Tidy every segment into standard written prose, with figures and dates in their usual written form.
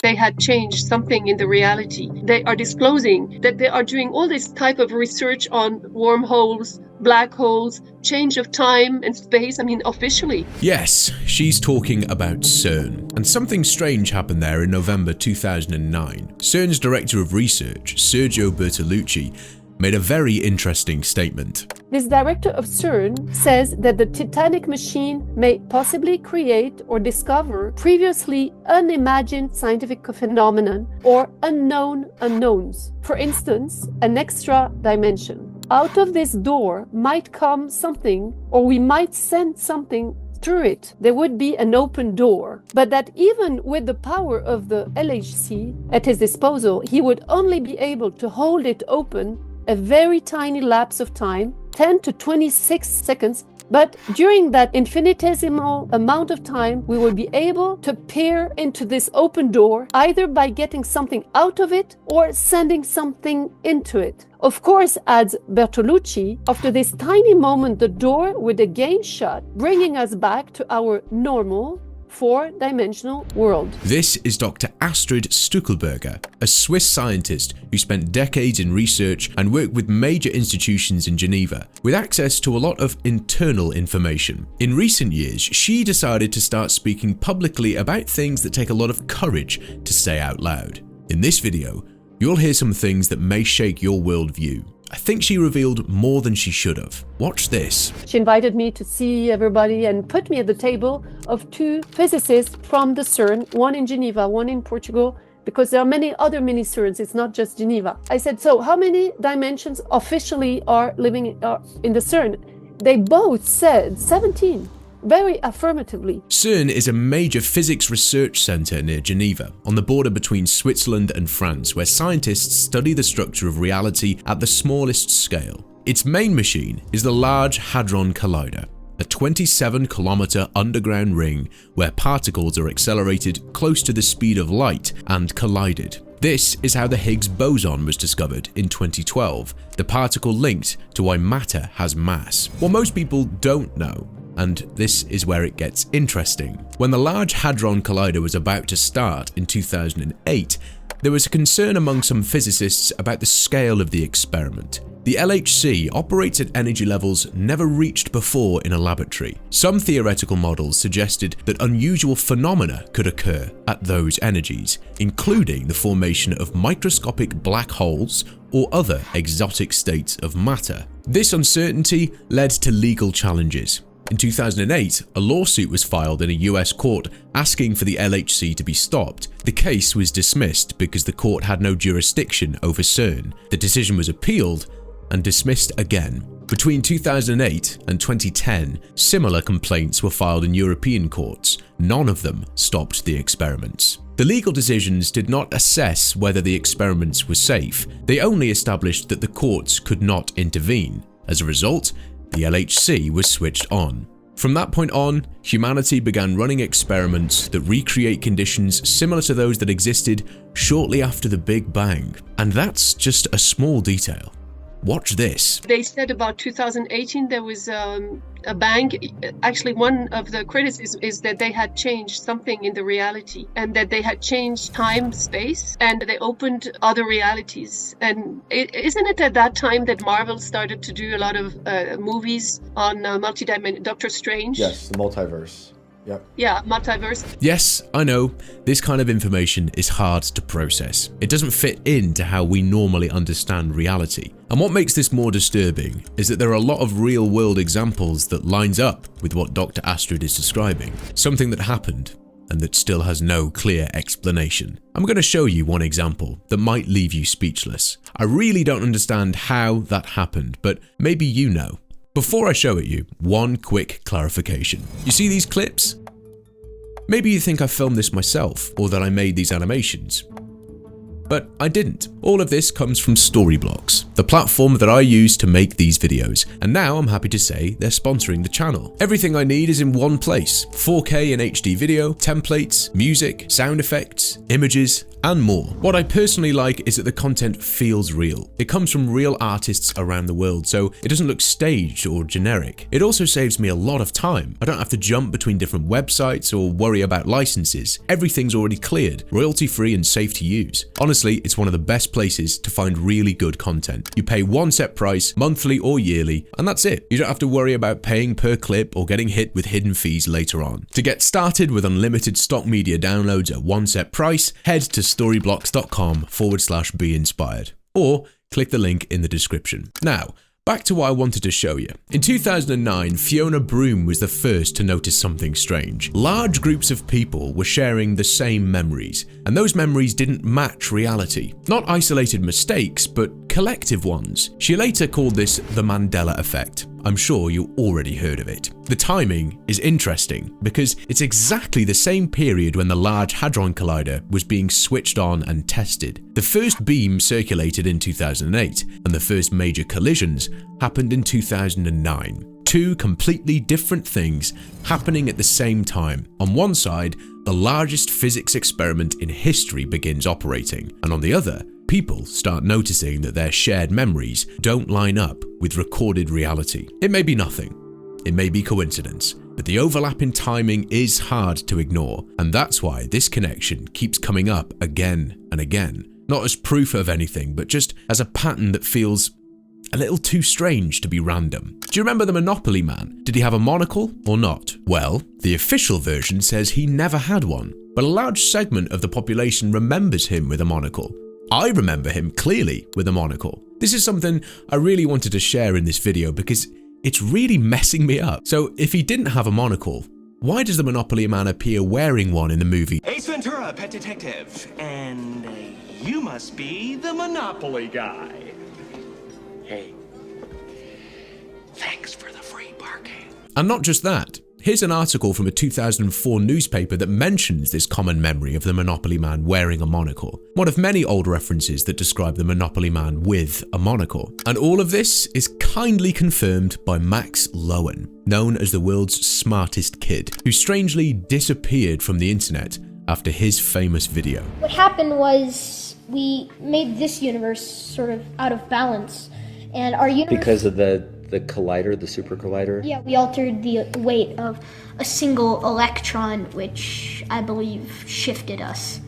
they had changed something in the reality. They are disclosing that they are doing all this type of research on wormholes, black holes, change of time and space, officially. Yes, she's talking about CERN. And something strange happened there in November 2009. CERN's director of research, Sergio Bertolucci, made a very interesting statement. This director of CERN says that the Titanic machine may possibly create or discover previously unimagined scientific phenomenon or unknown unknowns. For instance, an extra dimension. Out of this door might come something, or we might send something through it. There would be an open door. But that even with the power of the LHC at his disposal, he would only be able to hold it open a very tiny lapse of time, 10 to 26 seconds, but during that infinitesimal amount of time, we will be able to peer into this open door, either by getting something out of it or sending something into it. Of course, adds Bertolucci, after this tiny moment, the door would again shut, bringing us back to our normal, four-dimensional world. This is Dr. Astrid Stuckelberger, a Swiss scientist who spent decades in research and worked with major institutions in Geneva, with access to a lot of internal information. In recent years, she decided to start speaking publicly about things that take a lot of courage to say out loud. In this video, you'll hear some things that may shake your worldview. I think she revealed more than she should have. Watch this. She invited me to see everybody and put me at the table of two physicists from the CERN, one in Geneva, one in Portugal, because there are many other mini CERNs, it's not just Geneva. I said, so how many dimensions officially are living in the CERN? They both said 17. Very affirmatively. CERN is a major physics research center near Geneva, on the border between Switzerland and France, where scientists study the structure of reality at the smallest scale. Its main machine is the Large Hadron Collider, a 27-kilometer underground ring where particles are accelerated close to the speed of light and collided. This is how the Higgs boson was discovered in 2012, the particle linked to why matter has mass. What most people don't know, and this is where it gets interesting. When the Large Hadron Collider was about to start in 2008, there was a concern among some physicists about the scale of the experiment. The LHC operates at energy levels never reached before in a laboratory. Some theoretical models suggested that unusual phenomena could occur at those energies, including the formation of microscopic black holes or other exotic states of matter. This uncertainty led to legal challenges. In 2008, a lawsuit was filed in a US court asking for the LHC to be stopped. The case was dismissed because the court had no jurisdiction over CERN. The decision was appealed and dismissed again. Between 2008 and 2010, similar complaints were filed in European courts. None of them stopped the experiments. The legal decisions did not assess whether the experiments were safe. They only established that the courts could not intervene. As a result, the LHC was switched on. From that point on, humanity began running experiments that recreate conditions similar to those that existed shortly after the Big Bang. And that's just a small detail. Watch this. They said about 2018 there was a bang. Actually, one of the criticisms is that they had changed something in the reality, and that they had changed time, space, and they opened other realities. And isn't it at that time that Marvel started to do a lot of movies on multi-dimensional Doctor Strange? Yes, the multiverse. Yep. Yeah, multiverse. Yes, I know, this kind of information is hard to process. It doesn't fit into how we normally understand reality. And what makes this more disturbing is that there are a lot of real-world examples that lines up with what Dr. Astrid is describing, something that happened and that still has no clear explanation. I'm going to show you one example that might leave you speechless. I really don't understand how that happened, but maybe you know. Before I show it you, one quick clarification. You see these clips? Maybe you think I filmed this myself or that I made these animations. But I didn't. All of this comes from Storyblocks, the platform that I use to make these videos, and now I'm happy to say they're sponsoring the channel. Everything I need is in one place: 4K and HD video, templates, music, sound effects, images, and more. What I personally like is that the content feels real. It comes from real artists around the world, so it doesn't look staged or generic. It also saves me a lot of time. I don't have to jump between different websites or worry about licenses. Everything's already cleared, royalty-free and safe to use. Honestly, it's one of the best places to find really good content. You pay one set price, monthly or yearly, and that's it. You don't have to worry about paying per clip or getting hit with hidden fees later on. To get started with unlimited stock media downloads at one set price, head to storyblocks.com/be-inspired, or click the link in the description. Now, back to what I wanted to show you. In 2009, Fiona Broome was the first to notice something strange. Large groups of people were sharing the same memories, and those memories didn't match reality. Not isolated mistakes, but collective ones. She later called this the Mandela effect. I'm sure you already heard of it. The timing is interesting because it's exactly the same period when the Large Hadron Collider was being switched on and tested. The first beam circulated in 2008, and the first major collisions happened in 2009. Two completely different things happening at the same time. On one side, the largest physics experiment in history begins operating, and on the other, people start noticing that their shared memories don't line up with recorded reality. It may be nothing, it may be coincidence, but the overlap in timing is hard to ignore, and that's why this connection keeps coming up again and again. Not as proof of anything, but just as a pattern that feels a little too strange to be random. Do you remember the Monopoly Man? Did he have a monocle or not? Well, the official version says he never had one, but a large segment of the population remembers him with a monocle. I remember him clearly with a monocle. This is something I really wanted to share in this video because it's really messing me up. So if he didn't have a monocle, why does the Monopoly Man appear wearing one in the movie? Ace Ventura, pet detective. And you must be the Monopoly guy. Hey, thanks for the free parking. And not just that. Here's an article from a 2004 newspaper that mentions this common memory of the Monopoly Man wearing a monocle. One of many old references that describe the Monopoly Man with a monocle. And all of this is kindly confirmed by Max Lowen, known as the world's smartest kid, who strangely disappeared from the internet after his famous video. What happened was we made this universe sort of out of balance, and our universe... Because of the collider, the super collider? Yeah, we altered the weight of a single electron, which I believe shifted us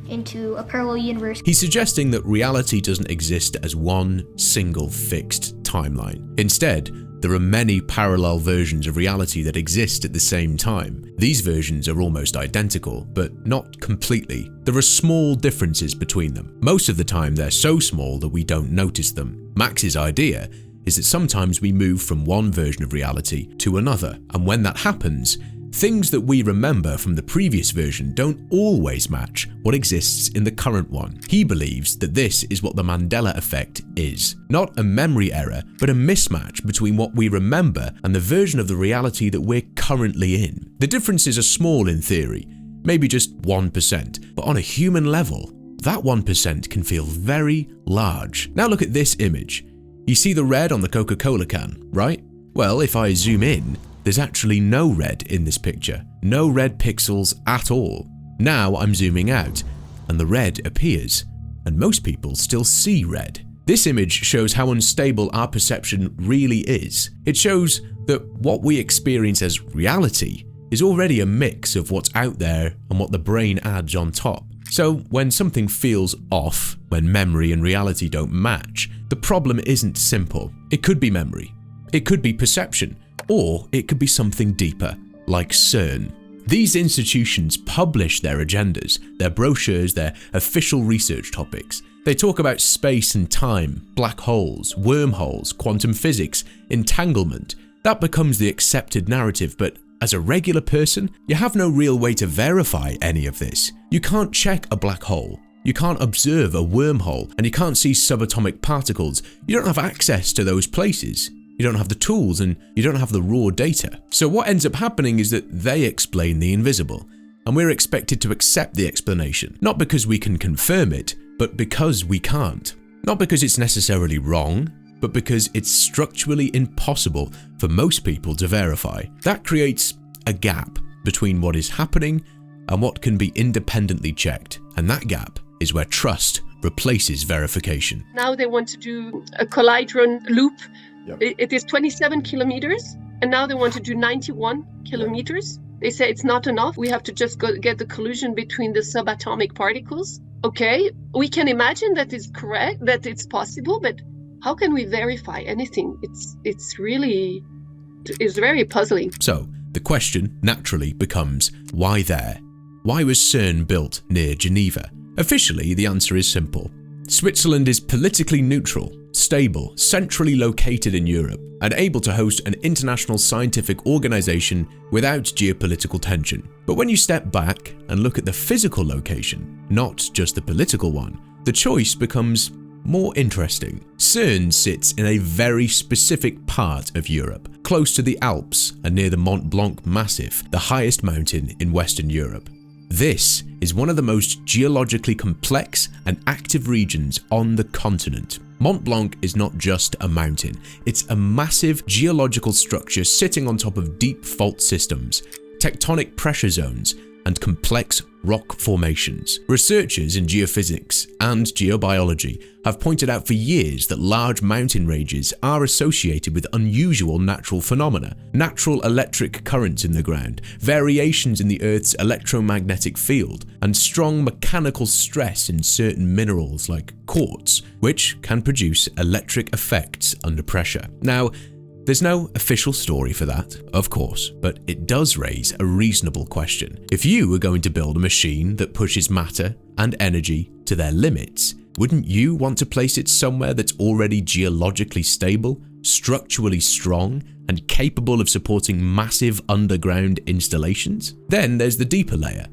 into a parallel universe. He's suggesting that reality doesn't exist as one single fixed timeline. Instead, there are many parallel versions of reality that exist at the same time. These versions are almost identical, but not completely. There are small differences between them. Most of the time, they're so small that we don't notice them. Max's idea is that sometimes we move from one version of reality to another, and when that happens, things that we remember from the previous version don't always match what exists in the current one. He believes that this is what the Mandela effect is. Not a memory error, but a mismatch between what we remember and the version of the reality that we're currently in. The differences are small in theory, maybe just 1%, but on a human level, that 1% can feel very large. Now look at this image. You see the red on the Coca-Cola can, right? Well, if I zoom in, there's actually no red in this picture. No red pixels at all. Now I'm zooming out, and the red appears, and most people still see red. This image shows how unstable our perception really is. It shows that what we experience as reality is already a mix of what's out there and what the brain adds on top. So when something feels off, when memory and reality don't match, the problem isn't simple. It could be memory, it could be perception, or it could be something deeper, like CERN. These institutions publish their agendas, their brochures, their official research topics. They talk about space and time, black holes, wormholes, quantum physics, entanglement. That becomes the accepted narrative, but as a regular person, you have no real way to verify any of this. You can't check a black hole. You can't observe a wormhole, and you can't see subatomic particles. You don't have access to those places. You don't have the tools, and you don't have the raw data. So what ends up happening is that they explain the invisible, and we're expected to accept the explanation, not because we can confirm it, but but because we can't. Not because it's necessarily wrong, but because it's structurally impossible for most people to verify. That creates a gap between what is happening and what can be independently checked, and that gap is where trust replaces verification. Now they want to do a collidron loop. Yep. It is 27 kilometers, and now they want to do 91 kilometers. They say it's not enough. We have to just get the collision between the subatomic particles. Okay, we can imagine that it's correct, that it's possible, but how can we verify anything? It's very puzzling. So the question naturally becomes, why there? Why was CERN built near Geneva? Officially, the answer is simple. Switzerland is politically neutral, stable, centrally located in Europe, and able to host an international scientific organization without geopolitical tension. But when you step back and look at the physical location, not just the political one, the choice becomes more interesting. CERN sits in a very specific part of Europe, close to the Alps and near the Mont Blanc Massif, the highest mountain in Western Europe. This is one of the most geologically complex and active regions on the continent. Mont Blanc is not just a mountain, it's a massive geological structure sitting on top of deep fault systems, tectonic pressure zones, and complex rock formations. Researchers in geophysics and geobiology have pointed out for years that large mountain ranges are associated with unusual natural phenomena, natural electric currents in the ground, variations in the Earth's electromagnetic field, and strong mechanical stress in certain minerals like quartz, which can produce electric effects under pressure. Now, there's no official story for that, of course, but it does raise a reasonable question. If you were going to build a machine that pushes matter and energy to their limits, wouldn't you want to place it somewhere that's already geologically stable, structurally strong, and capable of supporting massive underground installations? Then there's the deeper layer,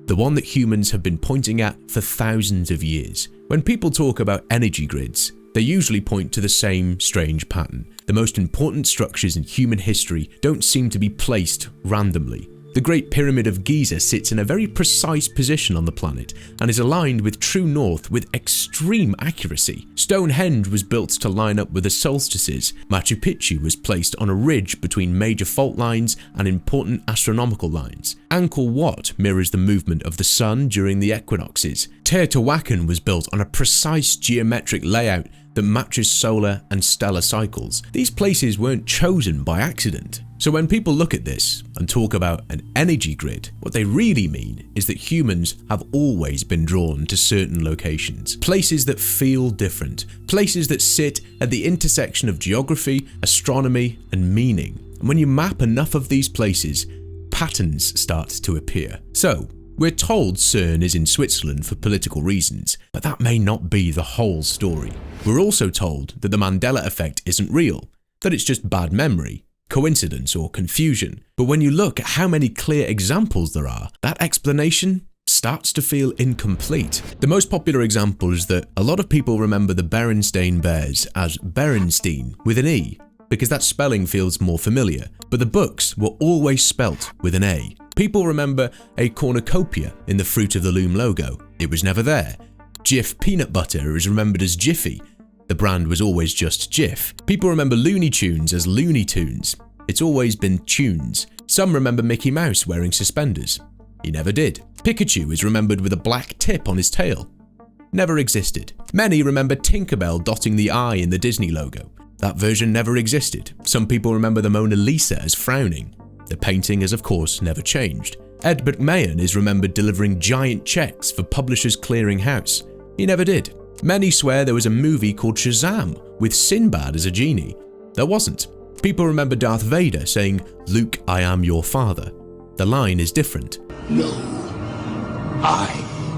the one that humans have been pointing at for thousands of years. When people talk about energy grids, they usually point to the same strange pattern. The most important structures in human history don't seem to be placed randomly. The Great Pyramid of Giza sits in a very precise position on the planet and is aligned with true north with extreme accuracy. Stonehenge was built to line up with the solstices. Machu Picchu was placed on a ridge between major fault lines and important astronomical lines. Angkor Wat mirrors the movement of the sun during the equinoxes. Teotihuacan was built on a precise geometric layout that matches solar and stellar cycles. These places weren't chosen by accident. So when people look at this and talk about an energy grid, what they really mean is that humans have always been drawn to certain locations, places that feel different, places that sit at the intersection of geography, astronomy, and meaning. And when you map enough of these places, patterns start to appear. So, we're told CERN is in Switzerland for political reasons, but that may not be the whole story. We're also told that the Mandela effect isn't real, that it's just bad memory, coincidence, or confusion. But when you look at how many clear examples there are, that explanation starts to feel incomplete. The most popular example is that a lot of people remember the Berenstain Bears as Berenstein with an E, because that spelling feels more familiar, but the books were always spelt with an A. People remember a cornucopia in the Fruit of the Loom logo. It was never there. Jif peanut butter is remembered as Jiffy. The brand was always just Jif. People remember Looney Tunes as Looney Tunes. It's always been Tunes. Some remember Mickey Mouse wearing suspenders. He never did. Pikachu is remembered with a black tip on his tail. Never existed. Many remember Tinkerbell dotting the I in the Disney logo. That version never existed. Some people remember the Mona Lisa as frowning. The painting has of course never changed. Ed McMahon is remembered delivering giant checks for Publishers Clearing House. He never did. Many swear there was a movie called Shazam with Sinbad as a genie. There wasn't. People remember Darth Vader saying, "Luke, I am your father." The line is different. No, I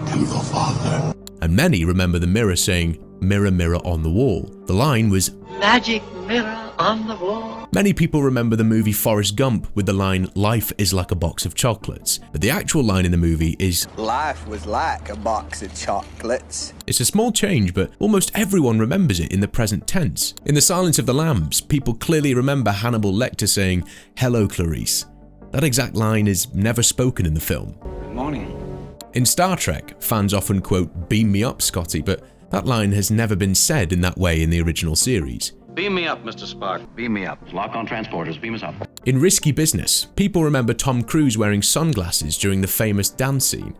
am your father. And many remember the mirror saying, "Mirror, mirror on the wall." The line was, "Magic mirror on the wall." Many people remember the movie Forrest Gump with the line, "Life is like a box of chocolates." But the actual line in the movie is, "Life was like a box of chocolates." It's a small change, but almost everyone remembers it in the present tense. In The Silence of the Lambs, people clearly remember Hannibal Lecter saying, "Hello, Clarice." That exact line is never spoken in the film. Good morning. In Star Trek, fans often quote, "Beam me up, Scotty," but that line has never been said in that way in the original series. Beam me up, Mr. Spock. Beam me up. Lock on transporters. Beam us up. In Risky Business, people remember Tom Cruise wearing sunglasses during the famous dance scene.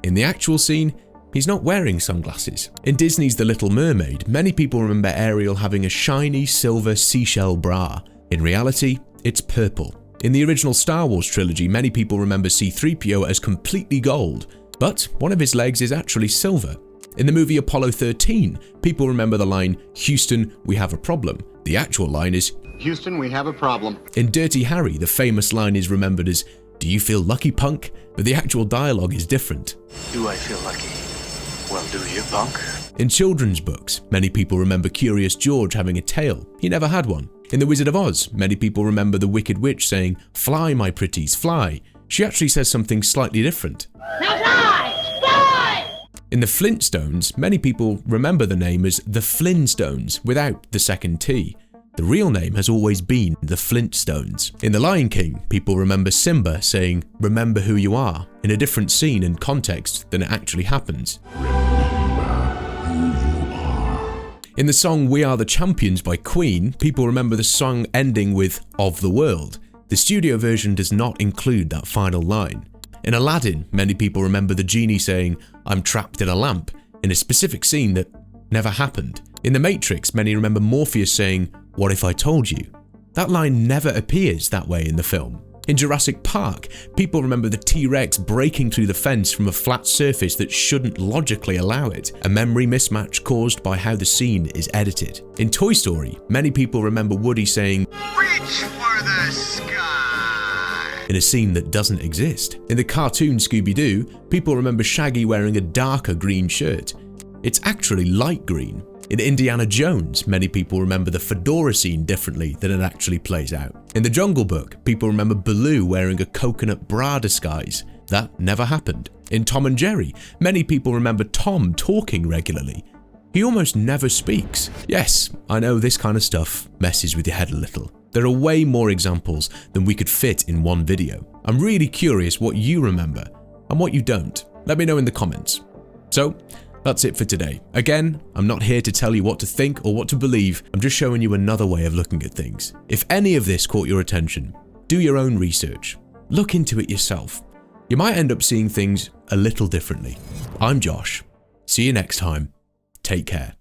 In the actual scene, he's not wearing sunglasses. In Disney's The Little Mermaid, many people remember Ariel having a shiny silver seashell bra. In reality, it's purple. In the original Star Wars trilogy, many people remember C-3PO as completely gold, but one of his legs is actually silver. In the movie Apollo 13, people remember the line, "Houston, we have a problem." The actual line is, "Houston, we have a problem." In Dirty Harry, the famous line is remembered as, "Do you feel lucky, punk?" But the actual dialogue is different. "Do I feel lucky? Well, do you, punk?" In children's books, many people remember Curious George having a tail. He never had one. In The Wizard of Oz, many people remember the Wicked Witch saying, "Fly, my pretties, fly." She actually says something slightly different. Now fly! Fly! In the Flintstones, many people remember the name as the Flintstones without the second T. The real name has always been the Flintstones. In The Lion King, people remember Simba saying, "Remember who you are," in a different scene and context than it actually happens. In the song We Are the Champions by Queen, people remember the song ending with "of the world." The studio version does not include that final line. In Aladdin, many people remember the genie saying, "I'm trapped in a lamp," in a specific scene that never happened. In The Matrix, many remember Morpheus saying, "What if I told you?" That line never appears that way in the film. In Jurassic Park, people remember the T-Rex breaking through the fence from a flat surface that shouldn't logically allow it, a memory mismatch caused by how the scene is edited. In Toy Story, many people remember Woody saying, "Reach for the sky," in a scene that doesn't exist. In the cartoon Scooby-Doo, people remember Shaggy wearing a darker green shirt. It's actually light green. In Indiana Jones, many people remember the fedora scene differently than it actually plays out. In The Jungle Book, people remember Baloo wearing a coconut bra disguise. That never happened. In Tom and Jerry, many people remember Tom talking regularly. He almost never speaks. Yes, I know this kind of stuff messes with your head a little. There are way more examples than we could fit in one video. I'm really curious what you remember and what you don't. Let me know in the comments. So, that's it for today. Again, I'm not here to tell you what to think or what to believe, I'm just showing you another way of looking at things. If any of this caught your attention, do your own research. Look into it yourself. You might end up seeing things a little differently. I'm Josh. See you next time. Take care.